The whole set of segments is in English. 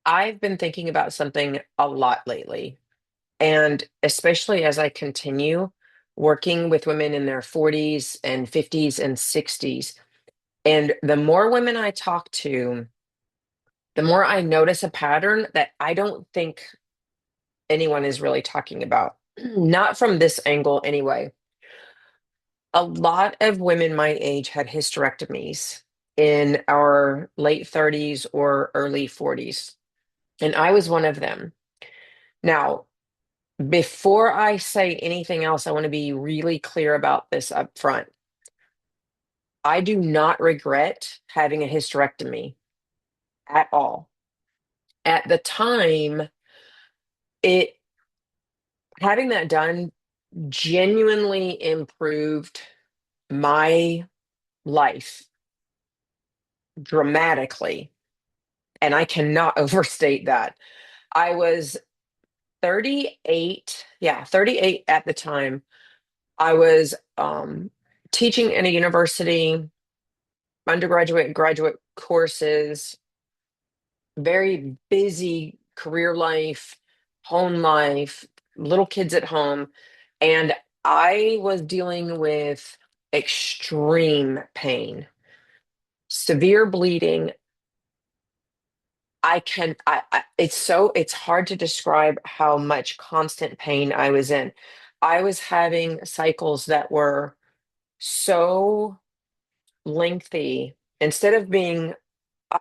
I've been thinking about something a lot lately, and especially as I continue working with women in their 40s and 50s and 60s. And the more women I talk to, the more I notice a pattern that I don't think anyone is really talking about. Not from this angle, anyway. A lot of women my age had hysterectomies in our late 30s or early 40s, and I was one of them. Now, before I say anything else, I want to be really clear about this up front. I do not regret having a hysterectomy at all. At the time, it having that done genuinely improved my life dramatically, and I cannot overstate that. I was 38, yeah, 38 at the time. I was teaching in a university, undergraduate and graduate courses, very busy career life, home life, little kids at home. And I was dealing with extreme pain, severe bleeding. It's hard to describe how much constant pain I was in. I was having cycles that were so lengthy. Instead of being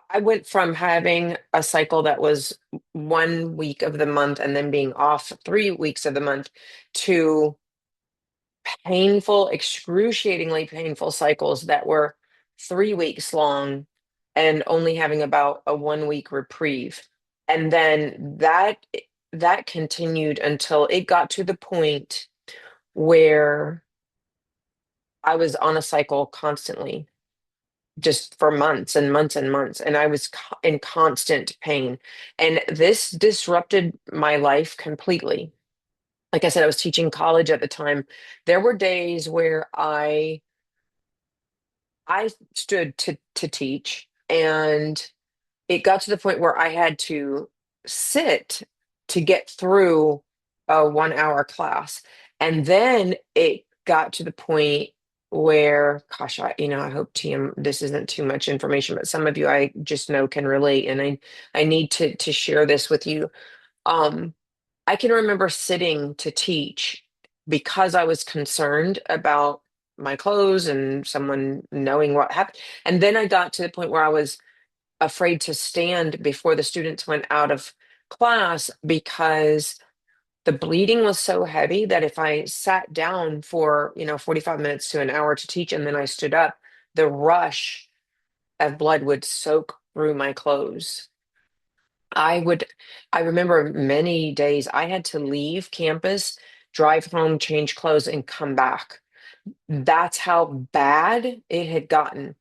I went from having a cycle that was 1 week of the month and then being off 3 weeks of the month to painful, excruciatingly painful cycles that were 3 weeks long and only having about a 1 week reprieve. And then that continued until it got to the point where I was on a cycle constantly, just for months and months and months, and I was in constant pain, and this disrupted my life completely. Like I said, I was teaching college at the time. There were days where I stood to teach, and it got to the point where I had to sit to get through a 1 hour class. And then it got to the point where, gosh, I hope TM, this isn't too much information, but some of you I just know can relate. And I need to share this with you. Um, I can remember sitting to teach because I was concerned about my clothes and someone knowing what happened. And then I got to the point where I was afraid to stand before the students went out of class because the bleeding was so heavy that if I sat down for, 45 minutes to an hour to teach and then I stood up, the rush of blood would soak through my clothes. I would, I remember many days I had to leave campus, drive home, change clothes, and come back. That's how bad it had gotten.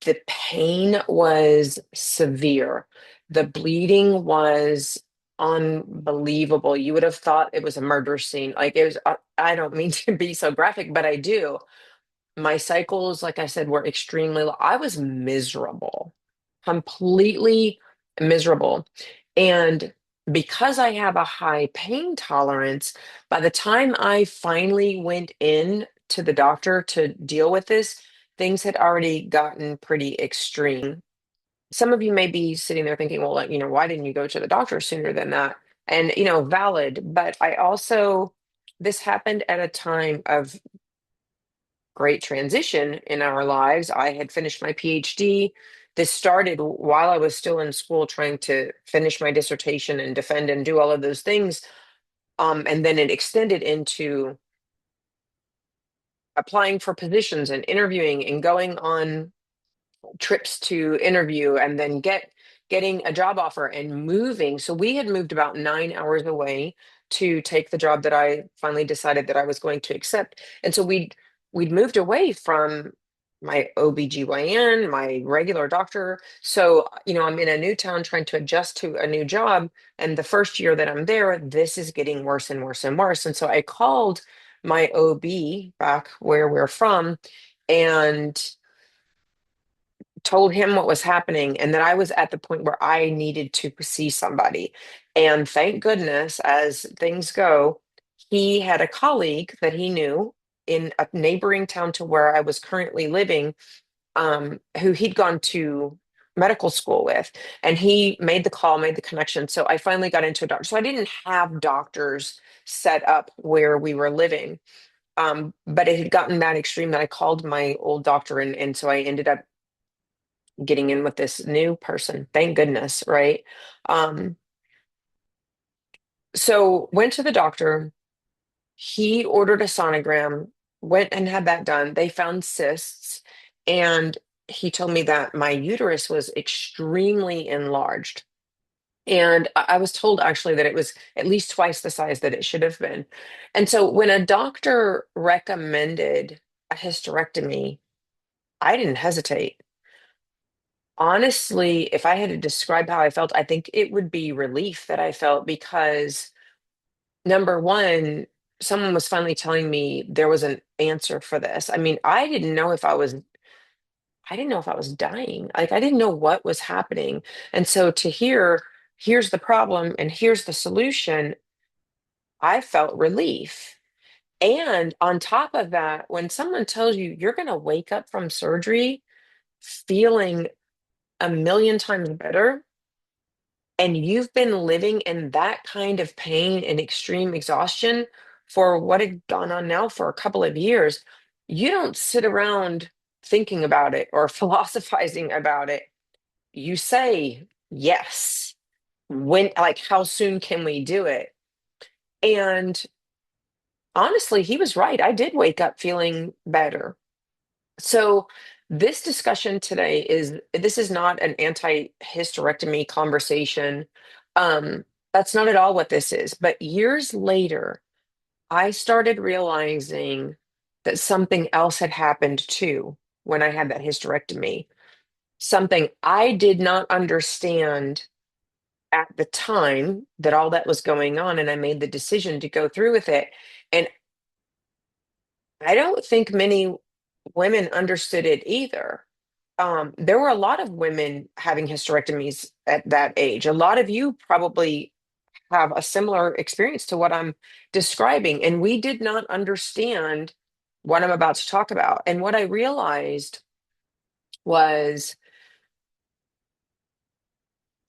The pain was severe. The bleeding was unbelievable. You would have thought it was a murder scene. Like it was, I don't mean to be so graphic, but I do. My cycles, like I said, were extremely low. I was miserable, completely miserable. And because I have a high pain tolerance, by the time I finally went in to the doctor to deal with this, things had already gotten pretty extreme. Some of you may be sitting there thinking, well, like, why didn't you go to the doctor sooner than that? And, valid. But I also, this happened at a time of great transition in our lives. I had finished my PhD. This started while I was still in school trying to finish my dissertation and defend and do all of those things. And then it extended into applying for positions and interviewing and going on trips to interview and then getting a job offer and moving. So we had moved about 9 hours away to take the job that I finally decided that I was going to accept. And so we'd moved away from my OBGYN, my regular doctor. So, I'm in a new town trying to adjust to a new job. And the first year that I'm there, this is getting worse and worse and worse. And so I called my OB back where we're from and told him what was happening and that I was at the point where I needed to see somebody. And thank goodness, as things go, he had a colleague that he knew in a neighboring town to where I was currently living, who he'd gone to medical school with. And he made the call, made the connection. So I finally got into a doctor. So I didn't have doctors set up where we were living. But it had gotten that extreme that I called my old doctor, and so I ended up getting in with this new person. Thank goodness, right? Um, so went to the doctor. He ordered a sonogram, went and had that done. They found cysts, and he told me that my uterus was extremely enlarged. And I was told actually that it was at least twice the size that it should have been. And so when a doctor recommended a hysterectomy, I didn't hesitate. Honestly, if I had to describe how I felt, I think it would be relief that I felt because number one, someone was finally telling me there was an answer for this. I mean, I didn't know if I was dying. Like I didn't know what was happening. And so to hear, here's the problem and here's the solution, I felt relief. And on top of that, when someone tells you you're going to wake up from surgery feeling a million times better, and you've been living in that kind of pain and extreme exhaustion for what had gone on now for a couple of years, you don't sit around thinking about it or philosophizing about it. You say, yes. When, like, how soon can we do it? And honestly, he was right. I did wake up feeling better. So, this discussion today is this is not an anti-hysterectomy conversation. That's not at all what this is. But years later, I started realizing that something else had happened too when I had that hysterectomy. Something I did not understand at the time that all that was going on, and I made the decision to go through with it. And I don't think many women understood it either. There were a lot of women having hysterectomies at that age. A lot of you probably have a similar experience to what I'm describing, and we did not understand what I'm about to talk about. And what I realized was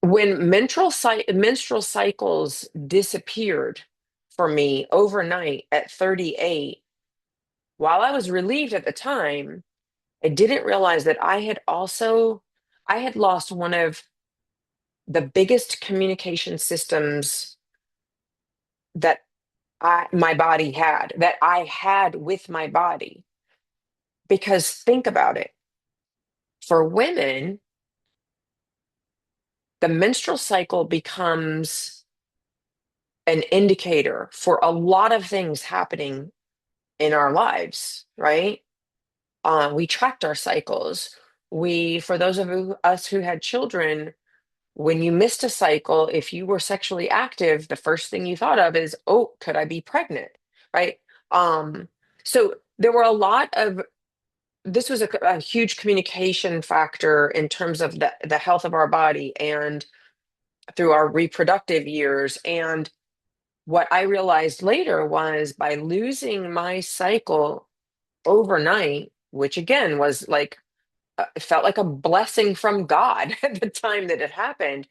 when menstrual cycles disappeared for me overnight at 38, while I was relieved at the time, I didn't realize that I had lost one of the biggest communication systems that my body had, that I had with my body. Because think about it. For women, the menstrual cycle becomes an indicator for a lot of things happening in our lives, right? We tracked our cycles. For those of us who had children, when you missed a cycle, if you were sexually active, the first thing you thought of is, oh, could I be pregnant? Right? Um, so there were a lot of this was a huge communication factor in terms of the health of our body and through our reproductive years. And what I realized later was by losing my cycle overnight, which again was like, it felt like a blessing from God at the time that it happened.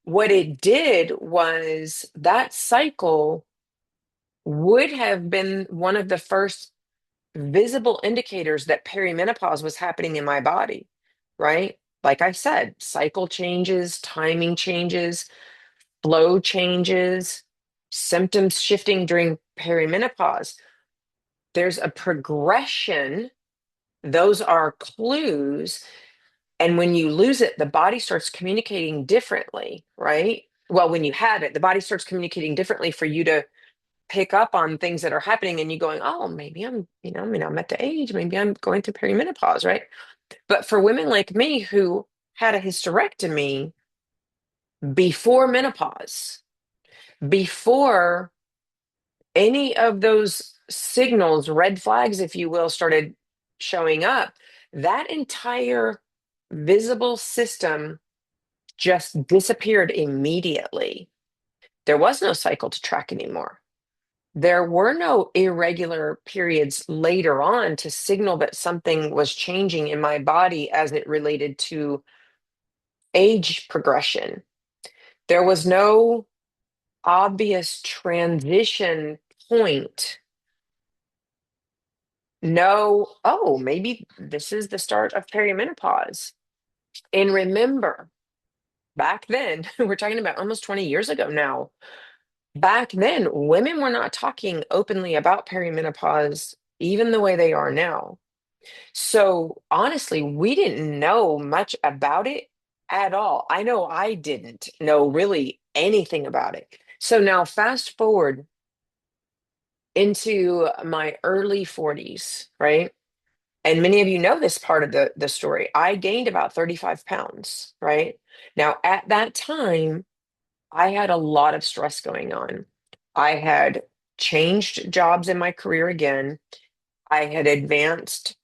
What it did was that cycle would have been one of the first visible indicators that perimenopause was happening in my body, right? Like I said, cycle changes, timing changes, flow changes, symptoms shifting during perimenopause. There's a progression. Those are clues. And when you lose it, the body starts communicating differently, right? Well, when you have it, the body starts communicating differently for you to pick up on things that are happening and you going, oh, maybe I'm at the age, maybe I'm going through perimenopause, right? But for women like me who had a hysterectomy before menopause, before any of those signals, red flags, if you will, started showing up, that entire visible system just disappeared immediately. There was no cycle to track anymore. There were no irregular periods later on to signal that something was changing in my body as it related to age progression. There was no obvious transition point. No, oh, maybe this is the start of perimenopause. And remember, back then, we're talking about almost 20 years ago now. Back then, women were not talking openly about perimenopause even the way they are now. So honestly, we didn't know much about it at all. I know I didn't know really anything about it. So now fast forward into my early 40s, right? And many of you know this part of the story. I gained about 35 pounds, right? Now at that time, I had a lot of stress going on. I had changed jobs in my career again. I had advanced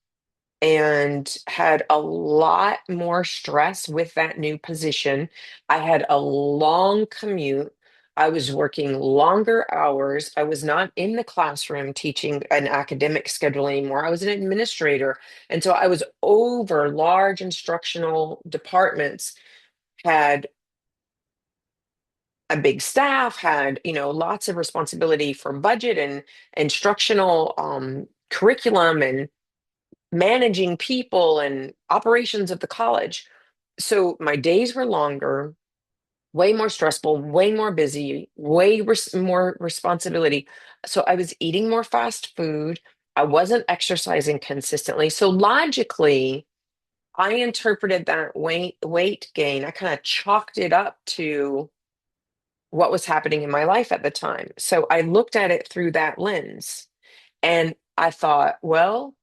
and had a lot more stress with that new position. I had a long commute. I was working longer hours. I was not in the classroom teaching an academic schedule anymore. I was an administrator. And so I was over large instructional departments, had a big staff, had, lots of responsibility for budget and instructional curriculum and managing people and operations of the college. So my days were longer, way more stressful, way more busy, more responsibility. So I was eating more fast food. I wasn't exercising consistently. So logically, I interpreted that weight gain. I kind of chalked it up to what was happening in my life at the time. So I looked at it through that lens and I thought, well,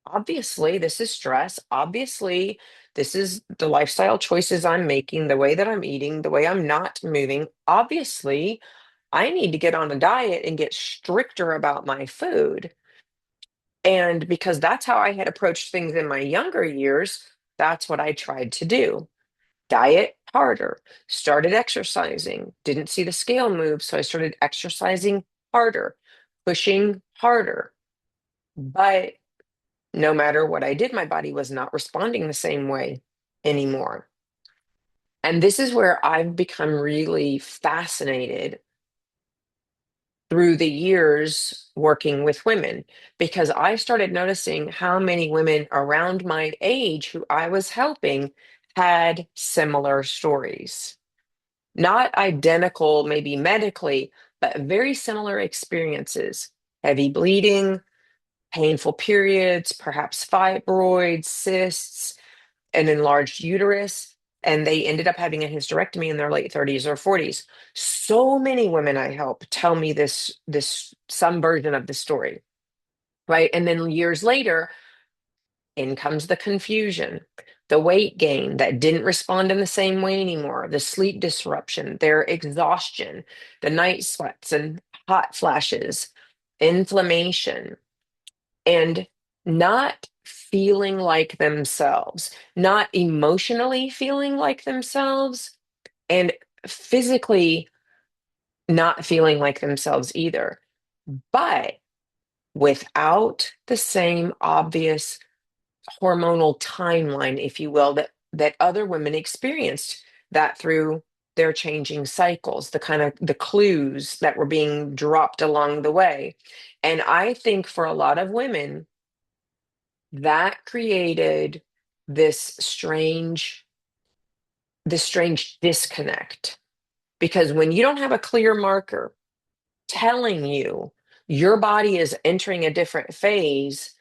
obviously, this is stress. Obviously, this is the lifestyle choices I'm making, the way that I'm eating, the way I'm not moving. Obviously, I need to get on a diet and get stricter about my food. And because that's how I had approached things in my younger years, that's what I tried to do. Diet harder, started exercising, didn't see the scale move, so I started exercising harder, pushing harder. But no matter what I did, my body was not responding the same way anymore. And this is where I've become really fascinated through the years working with women because I started noticing how many women around my age who I was helping had similar stories. Not identical, maybe medically, but very similar experiences. Heavy bleeding, painful periods, perhaps fibroids, cysts, an enlarged uterus, and they ended up having a hysterectomy in their late 30s or 40s. So many women I help tell me this some version of the story, right? And then years later, in comes the confusion, the weight gain that didn't respond in the same way anymore, the sleep disruption, their exhaustion, the night sweats and hot flashes, inflammation, and not feeling like themselves, not emotionally feeling like themselves, and physically not feeling like themselves either, but without the same obvious hormonal timeline, if you will, that other women experienced that through their changing cycles, the kind of the clues that were being dropped along the way. And I think for a lot of women, that created this strange this strange disconnect because when you don't have a clear marker telling you your body is entering a different phase,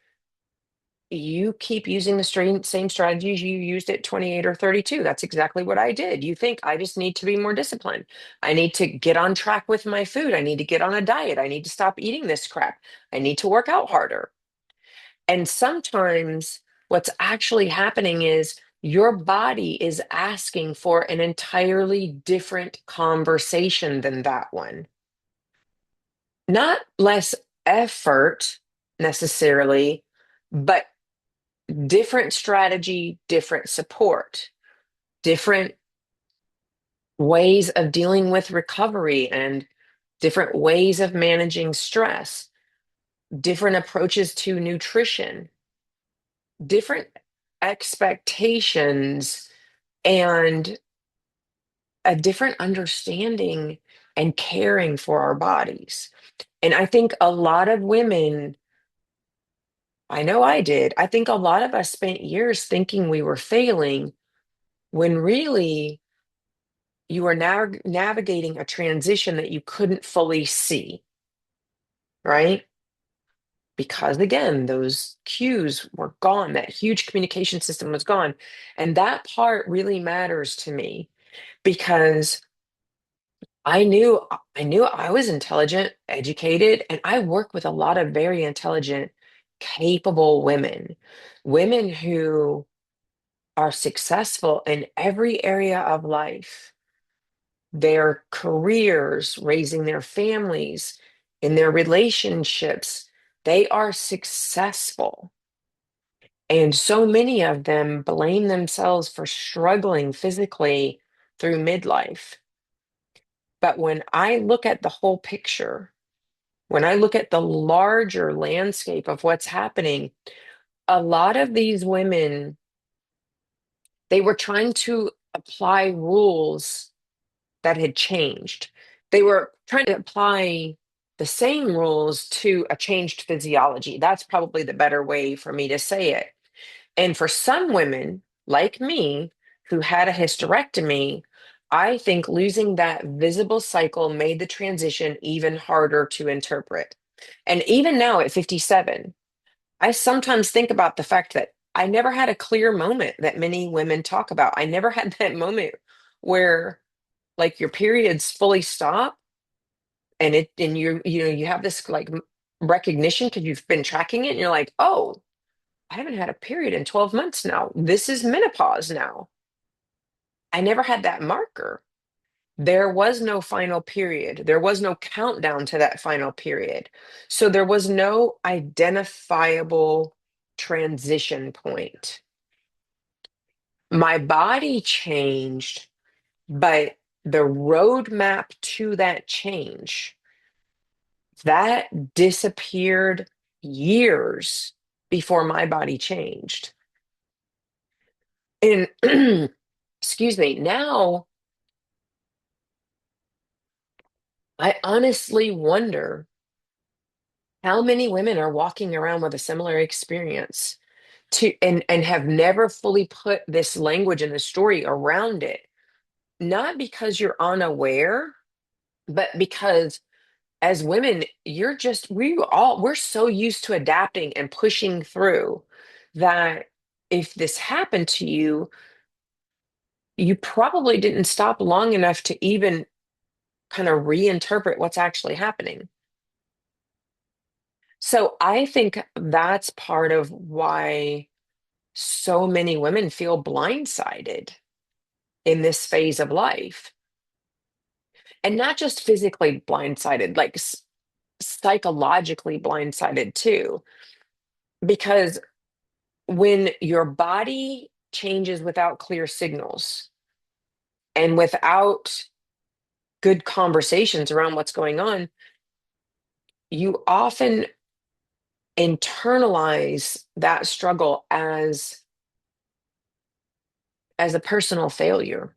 you keep using the same strategies you used at 28 or 32. That's exactly what I did. You think I just need to be more disciplined. I need to get on track with my food. I need to get on a diet. I need to stop eating this crap. I need to work out harder. And sometimes what's actually happening is your body is asking for an entirely different conversation than that one. Not less effort necessarily, but different strategy, different support, different ways of dealing with recovery and different ways of managing stress, different approaches to nutrition, different expectations, and a different understanding and caring for our bodies. And I think a lot of women, I know I did, I think a lot of us spent years thinking we were failing when really you were now navigating a transition that you couldn't fully see, right? Because again, those cues were gone, that huge communication system was gone. And that part really matters to me because I knew I was intelligent, educated, and I work with a lot of very intelligent, capable women, women who are successful in every area of life, their careers, raising their families, in their relationships. They are successful. And so many of them blame themselves for struggling physically through midlife. But when I look at the whole picture, when I look at the larger landscape of what's happening, a lot of these women, they were trying to apply rules that had changed. They were trying to apply the same rules to a changed physiology. That's probably the better way for me to say it. And for some women, like me, who had a hysterectomy, I think losing that visible cycle made the transition even harder to interpret. And even now at 57, I sometimes think about the fact that I never had a clear moment that many women talk about. I never had that moment where like your periods fully stop and you have this like recognition because you've been tracking it and you're like, "Oh, I haven't had a period in 12 months now. This is menopause now." I never had that marker. There was no final period. There was no countdown to that final period. So there was no identifiable transition point. My body changed, but the roadmap to that change, that disappeared years before my body changed. And excuse me, now I honestly wonder how many women are walking around with a similar experience to and have never fully put this language and the story around it. Not because you're unaware, but because as women, we're so used to adapting and pushing through that if this happened to you, you probably didn't stop long enough to even kind of reinterpret what's actually happening. So I think that's part of why so many women feel blindsided in this phase of life. And not just physically blindsided, like psychologically blindsided too. Because when your body changes without clear signals and without good conversations around what's going on, you often internalize that struggle as a personal failure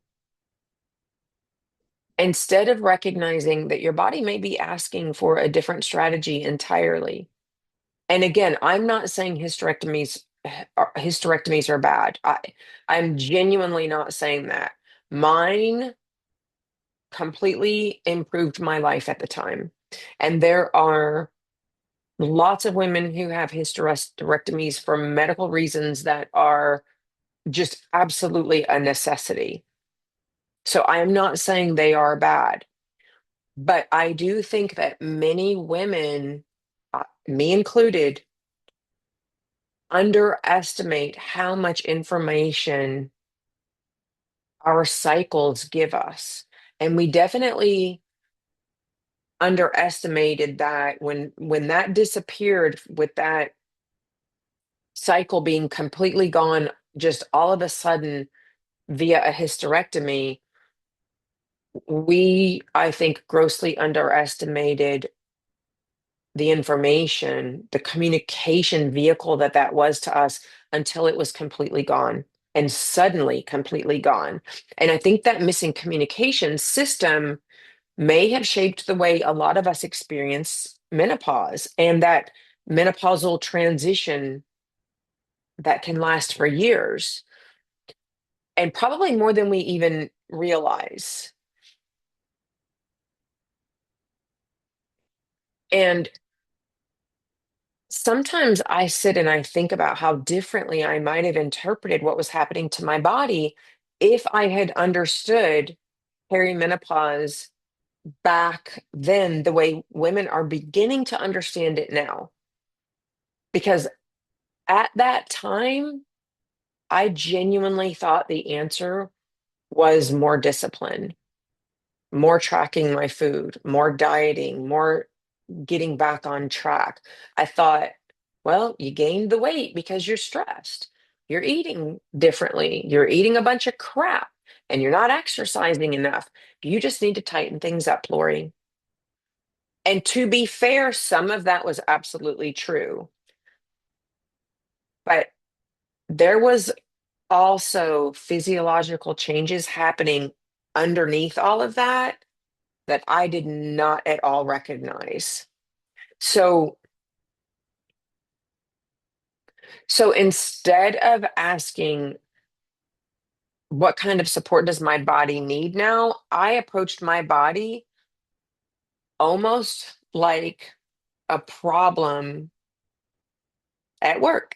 instead of recognizing that your body may be asking for a different strategy entirely. And again, I'm not saying hysterectomies are bad. I'm genuinely not saying that. Mine completely improved my life at the time. And there are lots of women who have hysterectomies for medical reasons that are just absolutely a necessity. So I am not saying they are bad, but I do think that many women, me included, underestimate how much information our cycles give us. And we definitely underestimated that when that disappeared with that cycle being completely gone just all of a sudden via a hysterectomy, we, I think, grossly underestimated the information, the communication vehicle that that was to us until it was completely gone and suddenly completely gone. And I think that missing communication system may have shaped the way a lot of us experience menopause and that menopausal transition that can last for years and probably more than we even realize. And sometimes I sit and I think about how differently I might have interpreted what was happening to my body if I had understood perimenopause back then the way women are beginning to understand it now. Because at that time, I genuinely thought the answer was more discipline, more tracking my food, more dieting, more getting back on track. I thought, well, you gained the weight because you're stressed. You're eating differently. You're eating a bunch of crap and you're not exercising enough. You just need to tighten things up, Lori. And to be fair, some of that was absolutely true. But there was also physiological changes happening underneath all of that that I did not at all recognize. So So instead of asking what kind of support does my body need now, I approached my body almost like a problem at work.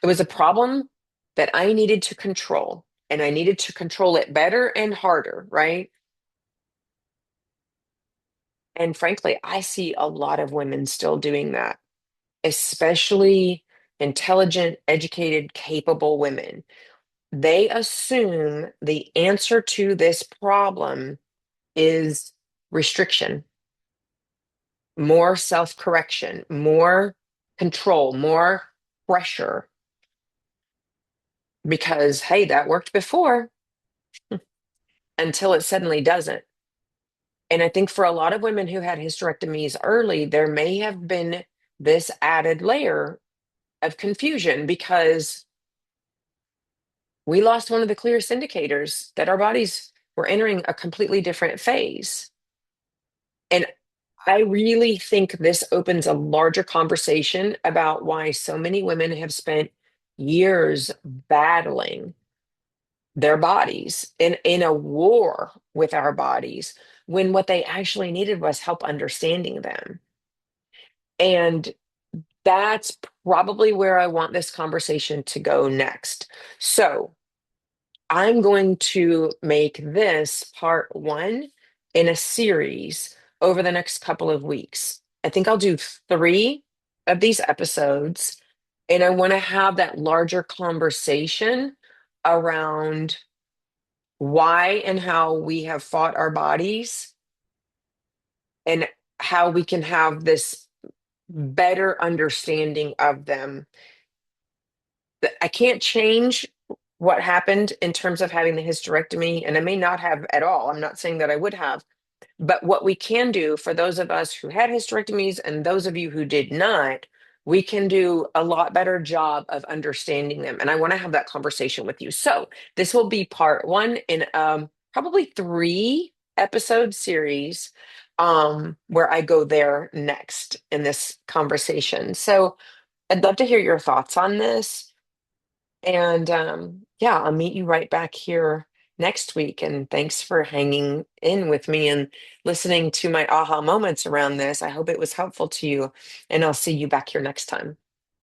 It was a problem that I needed to control, and I needed to control it better and harder, right? And frankly, I see a lot of women still doing that, especially intelligent, educated, capable women. They assume the answer to this problem is restriction, more self correction, more control, more pressure, because, hey, that worked before until it suddenly doesn't. And I think for a lot of women who had hysterectomies early, there may have been this added layer of confusion because we lost one of the clearest indicators that our bodies were entering a completely different phase. And I really think this opens a larger conversation about why so many women have spent years battling their bodies in a war with our bodies when what they actually needed was help understanding them. And that's probably where I want this conversation to go next. So, I'm going to make this part one in a series over the next couple of weeks. I think I'll do three of these episodes, and I want to have that larger conversation around why and how we have fought our bodies and how we can have this better understanding of them. I can't change what happened in terms of having the hysterectomy, and I may not have at all. I'm not saying that I would have, but what we can do for those of us who had hysterectomies and those of you who did not, we can do a lot better job of understanding them. And I want to have that conversation with you. So this will be part one in probably three episode series where I go there next in this conversation. So I'd love to hear your thoughts on this. And yeah, I'll meet you right back here next week. And thanks for hanging in with me and listening to my aha moments around this. I hope it was helpful to you. And I'll see you back here next time.